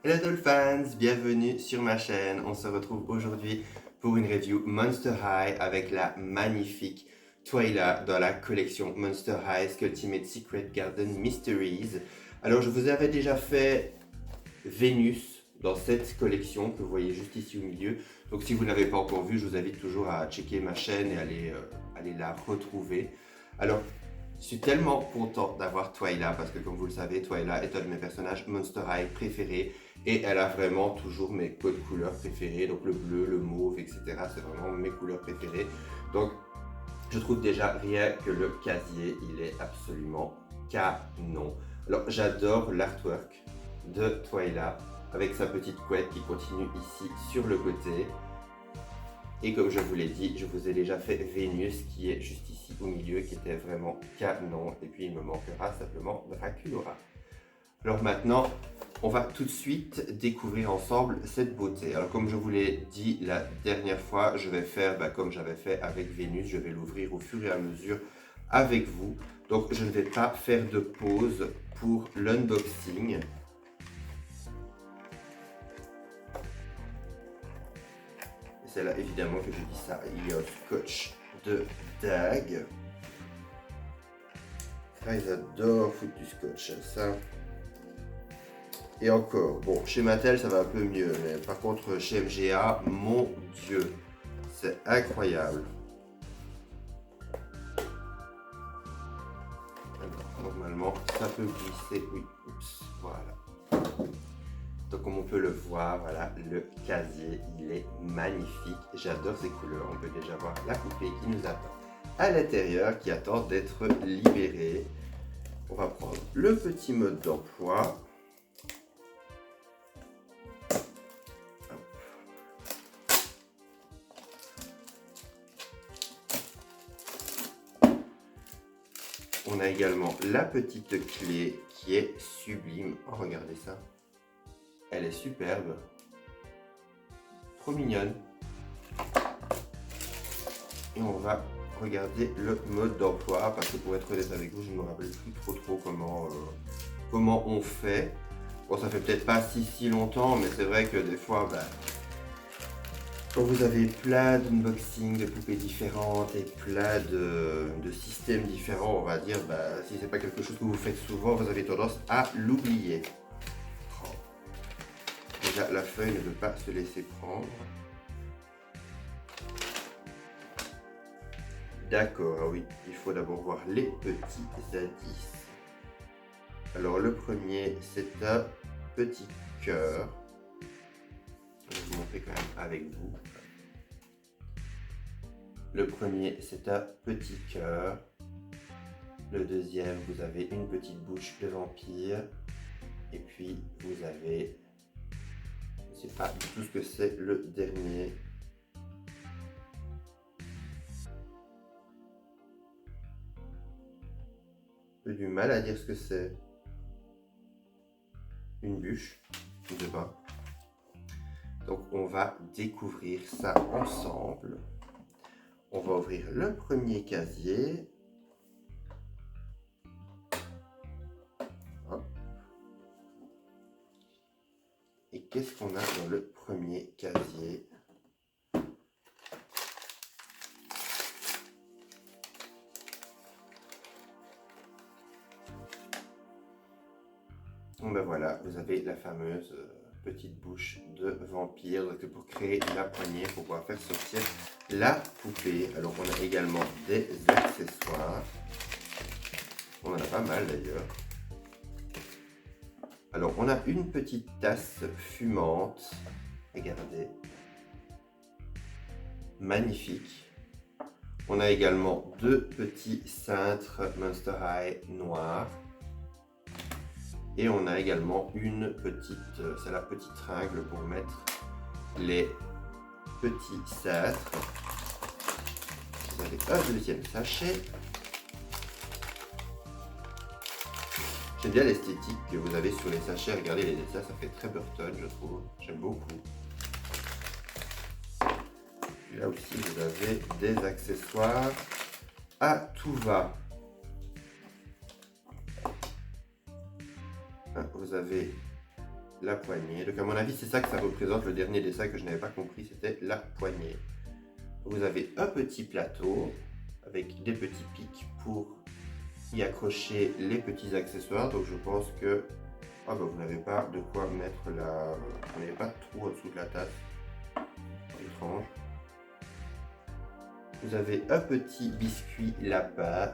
Hello Dolphins, bienvenue sur ma chaîne. On se retrouve aujourd'hui pour une review Monster High avec la magnifique Twyla dans la collection Monster High Ultimate Secret Garden Mysteries. Alors je vous avais déjà fait Vénus dans cette collection que vous voyez juste ici au milieu. Donc si vous ne l'avez pas encore vu, je vous invite toujours à checker ma chaîne et aller la retrouver. Alors je suis tellement content d'avoir Twyla parce que comme vous le savez, Twyla est un de mes personnages Monster High préférés et elle a vraiment toujours mes codes couleurs préférés, donc le bleu, le mauve, etc. C'est vraiment mes couleurs préférées. Donc je trouve déjà rien que le casier, il est absolument canon. Alors j'adore l'artwork de Twyla avec sa petite couette qui continue ici sur le côté. Et comme je vous l'ai dit, je vous ai déjà fait Vénus qui est juste ici au milieu, qui était vraiment canon. Et puis il me manquera simplement Dracula. Alors maintenant, on va tout de suite découvrir ensemble cette beauté. Alors comme je vous l'ai dit la dernière fois, je vais faire comme j'avais fait avec Vénus, je vais l'ouvrir au fur et à mesure avec vous. Donc je ne vais pas faire de pause pour l'unboxing. C'est là évidemment que je dis ça, il y a un scotch de Dag. Ah, ils adorent foutre du scotch, ça. Et encore, bon, chez Mattel ça va un peu mieux, mais par contre chez MGA, mon Dieu, c'est incroyable. Alors, normalement, ça peut glisser, oui, oups, voilà. Donc comme on peut le voir, voilà, le casier, il est magnifique. J'adore ces couleurs. On peut déjà voir la poupée qui nous attend à l'intérieur, qui attend d'être libérée. On va prendre le petit mode d'emploi. On a également la petite clé qui est sublime. Oh, regardez ça. Elle est superbe. Trop mignonne. Et on va regarder le mode d'emploi parce que pour être honnête avec vous, je ne me rappelle plus trop comment on fait. Bon, ça fait peut-être pas si longtemps, mais c'est vrai que des fois, quand vous avez plein d'unboxings de poupées différentes et plein de systèmes différents, on va dire, si c'est pas quelque chose que vous faites souvent, vous avez tendance à l'oublier. Oh. Déjà, la feuille ne veut pas se laisser prendre. D'accord, ah oui, il faut d'abord voir les petits indices. Alors le premier, c'est un petit cœur. Je vais vous montrer quand même avec vous. Le premier, c'est un petit cœur. Le deuxième, vous avez une petite bouche de vampire. Et puis, vous avez, je ne sais pas du tout ce que c'est le dernier. J'ai du mal à dire ce que c'est. Une bûche, je ne sais pas. Donc on va découvrir ça ensemble. On va ouvrir le premier casier. Hop. Et qu'est-ce qu'on a dans le premier casier? Bon ben voilà, vous avez la fameuse petite bouche de vampire. Donc pour créer la poignée, pour pouvoir faire sortir la poupée. Alors on a également des accessoires. On en a pas mal d'ailleurs. Alors on a une petite tasse fumante. Regardez. Magnifique. On a également deux petits cintres Monster High noirs. Et on a également une petite, c'est la petite tringle pour mettre les petits cintres. Vous avez un deuxième sachet. J'aime bien l'esthétique que vous avez sur les sachets. Regardez les dessins, ça fait très Burton, je trouve. J'aime beaucoup. Puis là aussi, vous avez des accessoires à tout va. Vous avez la poignée. Donc à mon avis, c'est ça que ça représente. Le dernier dessin que je n'avais pas compris, c'était la poignée. Vous avez un petit plateau avec des petits pics pour y accrocher les petits accessoires. Donc je pense que vous n'avez pas de quoi mettre la... Vous n'avez pas de trou en dessous de la tasse. Étrange. Vous avez un petit biscuit lapin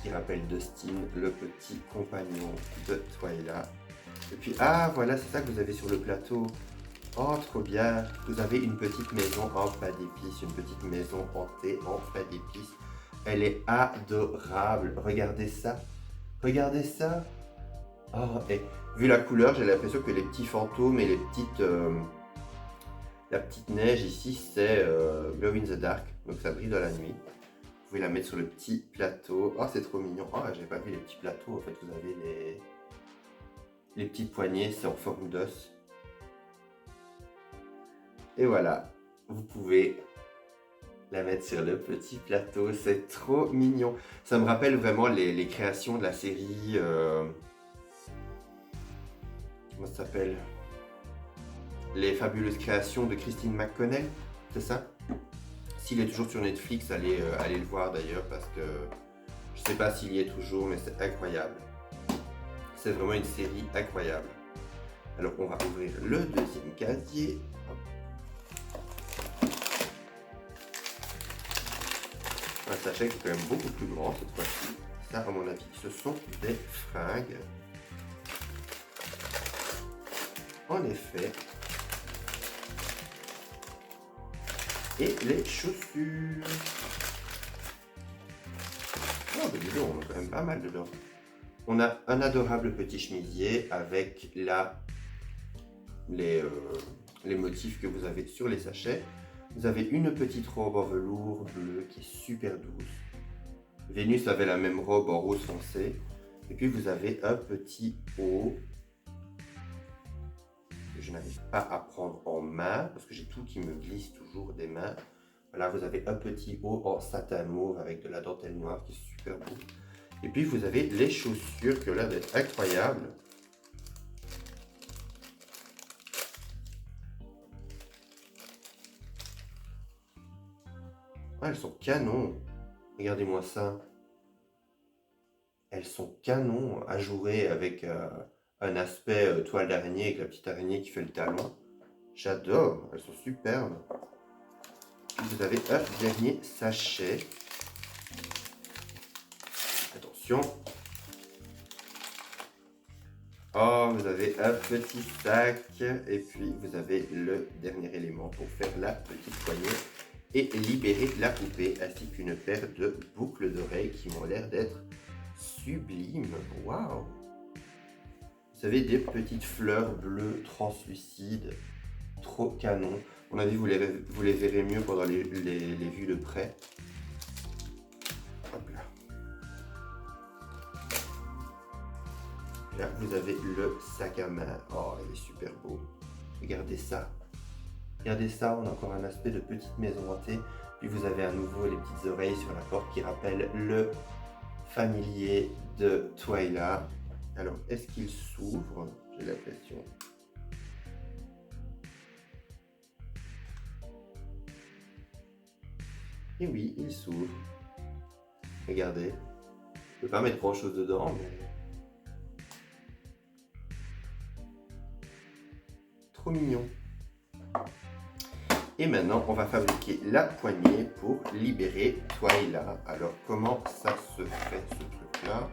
qui rappelle Dustin, le petit compagnon de Twyla. Et puis, voilà, c'est ça que vous avez sur le plateau. Oh, trop bien. Vous avez une petite maison en pain d'épices, une petite maison hantée en pain d'épices. Elle est adorable. Regardez ça. Regardez ça. Oh, et vu la couleur, j'ai l'impression que les petits fantômes et les petites... la petite neige ici, c'est Glow in the Dark. Donc ça brille dans la nuit. Vous pouvez la mettre sur le petit plateau. Oh, c'est trop mignon. Oh, j'ai pas vu les petits plateaux. En fait, vous avez les petites poignées. C'est en forme d'os. Et voilà. Vous pouvez la mettre sur le petit plateau. C'est trop mignon. Ça me rappelle vraiment les créations de la série... comment ça s'appelle? Les fabuleuses créations de Christine McConnell. C'est ça? S'il est toujours sur Netflix, allez le voir d'ailleurs parce que je sais pas s'il y est toujours, mais c'est incroyable. C'est vraiment une série incroyable. Alors on va ouvrir le deuxième casier. Un sachet qui est quand même beaucoup plus grand cette fois-ci. Ça, à mon avis, ce sont des fringues. En effet. Et les chaussures. Oh, mais dis donc, on a quand même pas mal dedans. On a un adorable petit chemisier avec les motifs que vous avez sur les sachets. Vous avez une petite robe en velours bleu qui est super douce. Vénus avait la même robe en rose foncé. Et puis vous avez un petit haut que je n'arrive pas à prendre en main parce que j'ai tout qui me glisse toujours des mains. Voilà, vous avez un petit haut en satin mauve avec de la dentelle noire qui est super beau. Et puis vous avez les chaussures qui ont l'air d'être incroyables. Ah, elles sont canon. Regardez-moi ça. Elles sont canon, ajourées avec un aspect toile d'araignée avec la petite araignée qui fait le talon. J'adore, elles sont superbes. Puis vous avez un dernier sachet. Attention. Oh, vous avez un petit sac. Et puis vous avez le dernier élément pour faire la petite poignée et libérer la poupée, ainsi qu'une paire de boucles d'oreilles qui m'ont l'air d'être sublimes. Waouh! Vous avez des petites fleurs bleues translucides, trop canon. À mon avis, vous les verrez mieux pendant les vues de près. Hop là. Là, vous avez le sac à main. Oh, il est super beau. Regardez ça. Regardez ça, on a encore un aspect de petite maison hantée. Puis vous avez à nouveau les petites oreilles sur la porte qui rappellent le familier de Twyla. Alors, est-ce qu'il s'ouvre? J'ai l'impression. Et oui, il s'ouvre. Regardez. Je ne peux pas mettre grand chose dedans, mais... trop mignon. Et maintenant, on va fabriquer la poignée pour libérer Twyla. Alors, comment ça se fait, ce truc-là?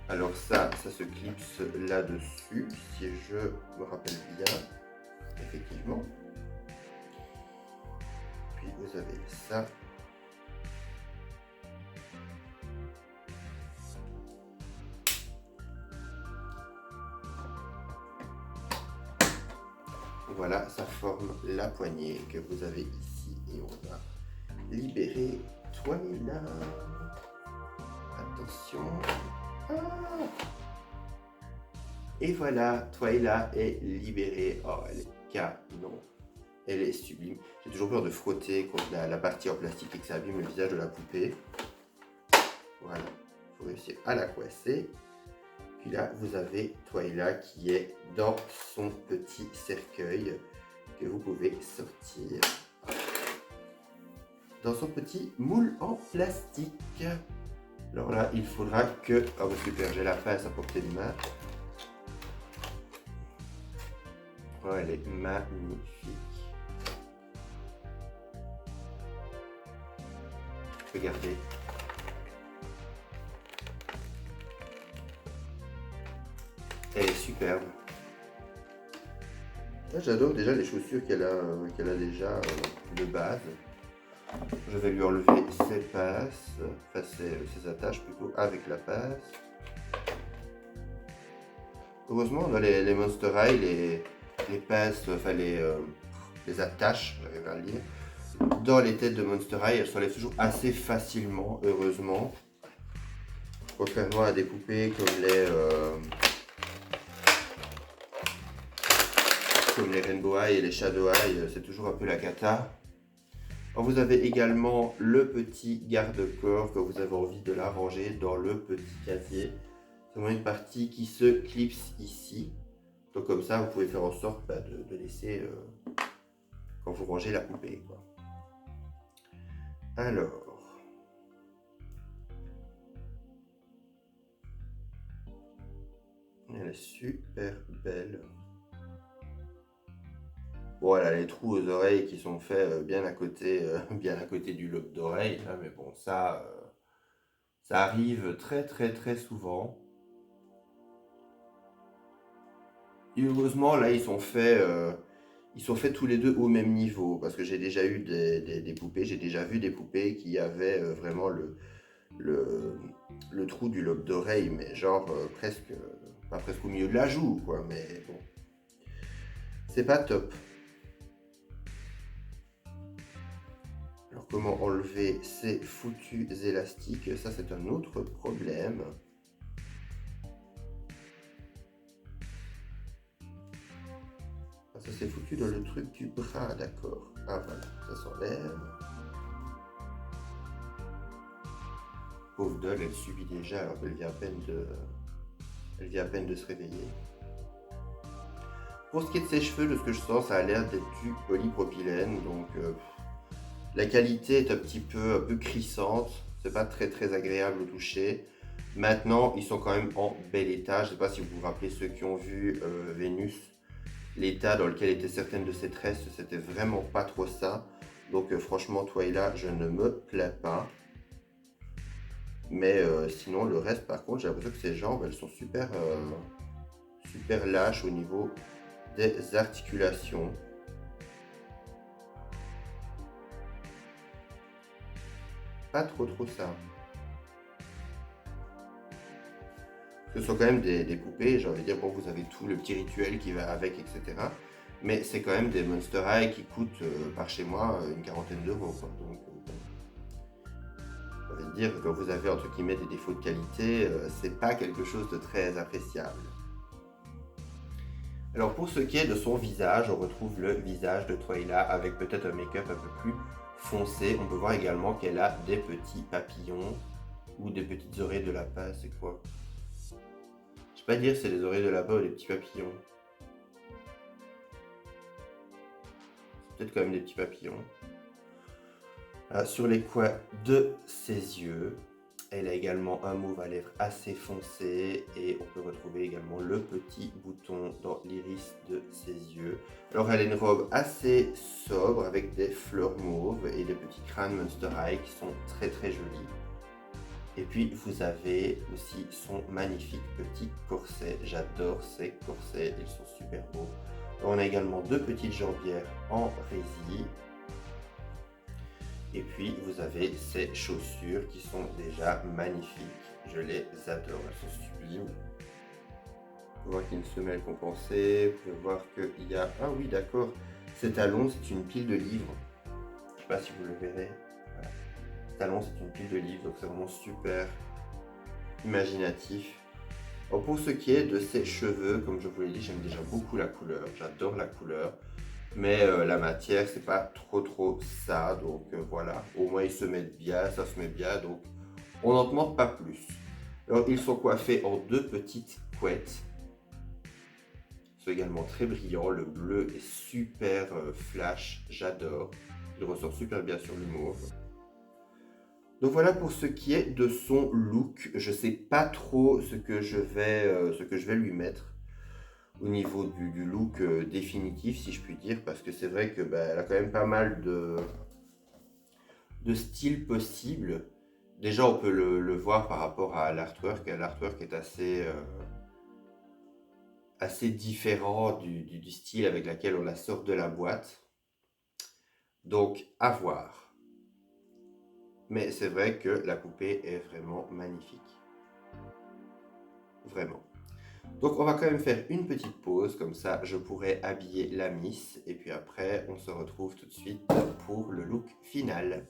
Alors ça se clipse là-dessus, si je me rappelle bien, effectivement. Puis vous avez ça. Voilà, ça forme la poignée que vous avez ici. Et on va libérer Twyla. Attention. Et voilà, Twyla est libérée. Oh, elle est canon. Elle est sublime. J'ai toujours peur de frotter contre la partie en plastique et que ça abîme le visage de la poupée. Voilà, il faut réussir à la coincer. Puis là, vous avez Twyla qui est dans son petit cercueil que vous pouvez sortir dans son petit moule en plastique. Alors là, il faudra que... Oh bah super, j'ai la face à portée de main. Oh, elle est magnifique. Regardez. Elle est superbe. J'adore déjà les chaussures qu'elle a déjà de base. Je vais lui enlever ses passes, enfin ses attaches plutôt avec la passe. Heureusement dans les Monster High, les passes, enfin les attaches, j'arrive à le dire, dans les têtes de Monster High, elles s'enlèvent toujours assez facilement, heureusement. Contrairement à des poupées comme les Rainbow High et les Shadow High, c'est toujours un peu la cata. Alors vous avez également le petit garde-corps que vous avez envie de l'arranger dans le petit casier. C'est vraiment une partie qui se clipse ici. Donc comme ça, vous pouvez faire en sorte de laisser quand vous rangez la poupée, quoi. Alors, elle est super belle. Bon, elle a les trous aux oreilles qui sont faits bien à côté du lobe d'oreille, mais bon, ça arrive très très très souvent. Et heureusement, là, ils sont faits tous les deux au même niveau, parce que j'ai déjà eu des poupées, j'ai déjà vu des poupées qui avaient vraiment le trou du lobe d'oreille, mais genre pas presque au milieu de la joue, quoi, mais bon, c'est pas top. Alors comment enlever ces foutus élastiques, ça c'est un autre problème. Ah, ça c'est foutu dans le truc du bras, d'accord. Ah voilà, ça s'enlève. Pauvre doll, elle subit déjà alors qu'elle vient à peine de se réveiller. Pour ce qui est de ses cheveux, de ce que je sens, ça a l'air d'être du polypropylène, donc la qualité est un peu crissante, c'est pas très très agréable au toucher. Maintenant, ils sont quand même en bel état. Je ne sais pas si vous vous rappelez ceux qui ont vu Vénus, l'état dans lequel étaient certaines de ses tresses, c'était vraiment pas trop ça. Donc franchement, Twyla, je ne me plains pas. Mais sinon, le reste, par contre, j'ai l'impression que ses jambes, elles sont super lâches au niveau des articulations. Pas trop ça. Ce sont quand même des poupées, j'ai envie de dire, bon, vous avez tout le petit rituel qui va avec, etc. Mais c'est quand même des Monster High qui coûtent par chez moi une quarantaine d'euros. Donc, j'ai envie de dire que quand vous avez entre guillemets des défauts de qualité, c'est pas quelque chose de très appréciable. Alors pour ce qui est de son visage, on retrouve le visage de Twyla avec peut-être un make-up un peu plus foncé. On peut voir également qu'elle a des petits papillons ou des petites oreilles de lapin, c'est quoi? Je sais pas dire si c'est des oreilles de lapin ou des petits papillons. C'est peut-être quand même des petits papillons. Sur les coins de ses yeux, elle a également un mauve à lèvres assez foncé et on peut retrouver également le petit bouton dans l'iris de ses yeux. Alors elle a une robe assez sobre avec des fleurs mauves et des petits crânes Monster High qui sont très très jolis. Et puis vous avez aussi son magnifique petit corset. J'adore ces corsets, ils sont super beaux. On a également deux petites jambières en résille. Et puis vous avez ces chaussures qui sont déjà magnifiques. Je les adore, elles sont sublimes. Vous pouvez voir qu'il y a une semelle compensée. Vous pouvez voir qu'il y a... Ah oui, d'accord. Ces talons, c'est une pile de livres. Je ne sais pas si vous le verrez. Voilà. Ces talons, c'est une pile de livres, donc c'est vraiment super imaginatif. Alors pour ce qui est de ses cheveux, comme je vous l'ai dit, j'aime déjà beaucoup la couleur. J'adore la couleur. Mais la matière, c'est pas trop ça. Donc voilà, au moins ils se mettent bien, ça se met bien. Donc on n'en demande pas plus. Alors ils sont coiffés en deux petites couettes. C'est également très brillant, le bleu est super flash, j'adore. Il ressort super bien sur le mauve. Donc voilà pour ce qui est de son look. Je sais pas trop ce que je vais lui mettre au niveau du look définitif, si je puis dire, parce que c'est vrai que elle a quand même pas mal de styles possibles. Déjà, on peut le voir par rapport à l'artwork. L'artwork est assez différent du style avec lequel on la sort de la boîte. Donc, à voir. Mais c'est vrai que la poupée est vraiment magnifique. Vraiment. Donc on va quand même faire une petite pause, comme ça je pourrai habiller la Miss. Et puis après, on se retrouve tout de suite pour le look final.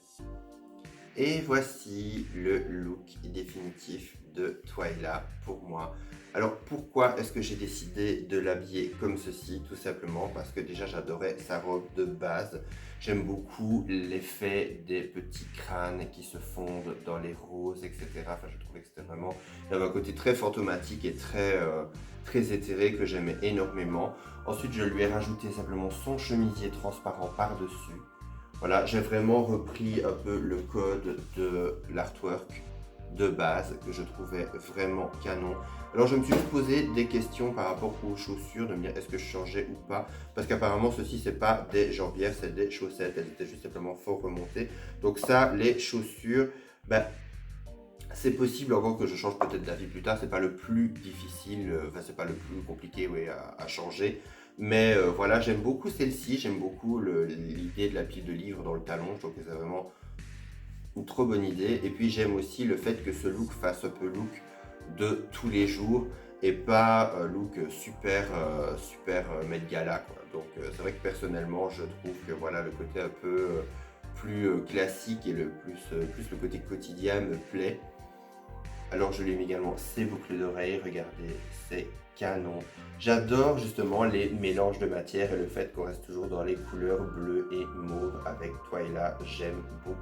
Et voici le look définitif de Twyla pour moi. Alors pourquoi est-ce que j'ai décidé de l'habiller comme ceci? Tout simplement parce que déjà j'adorais sa robe de base. J'aime beaucoup l'effet des petits crânes qui se fondent dans les roses, etc. Enfin, je trouvais que c'était vraiment... Il y avait un côté très fantomatique et très éthéré que j'aimais énormément. Ensuite, je lui ai rajouté simplement son chemisier transparent par-dessus. Voilà, j'ai vraiment repris un peu le code de l'artwork de base que je trouvais vraiment canon. Alors je me suis juste posé des questions par rapport aux chaussures, de me dire est-ce que je changeais ou pas, parce qu'apparemment ceci c'est pas des jambières, c'est des chaussettes, elles étaient juste simplement fort remontées. Donc ça, les chaussures, c'est possible encore que je change peut-être d'avis plus tard, c'est pas le plus difficile, enfin c'est pas le plus compliqué à changer. Mais voilà, j'aime beaucoup celle-ci, j'aime beaucoup l'idée de la pile de livres dans le talon, je trouve que c'est vraiment une trop bonne idée. Et puis j'aime aussi le fait que ce look fasse un peu look de tous les jours et pas look super Met Gala, quoi. Donc c'est vrai que personnellement je trouve que voilà, le côté un peu plus classique et plus le côté quotidien me plaît. Alors je lui ai mis également ses boucles d'oreilles, regardez, c'est canon. J'adore justement les mélanges de matière et le fait qu'on reste toujours dans les couleurs bleues et mauve avec Twyla, j'aime beaucoup.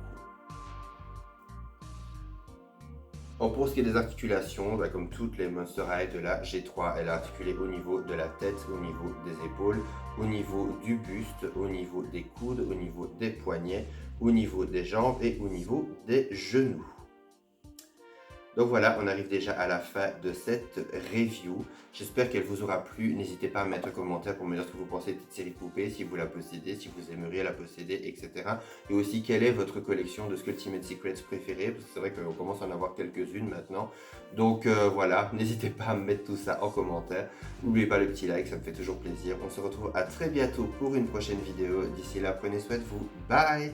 Bon, pour ce qui est des articulations, comme toutes les Monster High de la G3, elle est articulée au niveau de la tête, au niveau des épaules, au niveau du buste, au niveau des coudes, au niveau des poignets, au niveau des jambes et au niveau des genoux. Donc voilà, on arrive déjà à la fin de cette review. J'espère qu'elle vous aura plu. N'hésitez pas à mettre un commentaire pour me dire ce que vous pensez de cette série poupée, si vous la possédez, si vous aimeriez la posséder, etc. Et aussi, quelle est votre collection de Skulltimate Secrets préférée, parce que c'est vrai qu'on commence à en avoir quelques-unes maintenant. Donc voilà, n'hésitez pas à me mettre tout ça en commentaire. N'oubliez pas le petit like, ça me fait toujours plaisir. On se retrouve à très bientôt pour une prochaine vidéo. D'ici là, prenez soin de vous. Bye!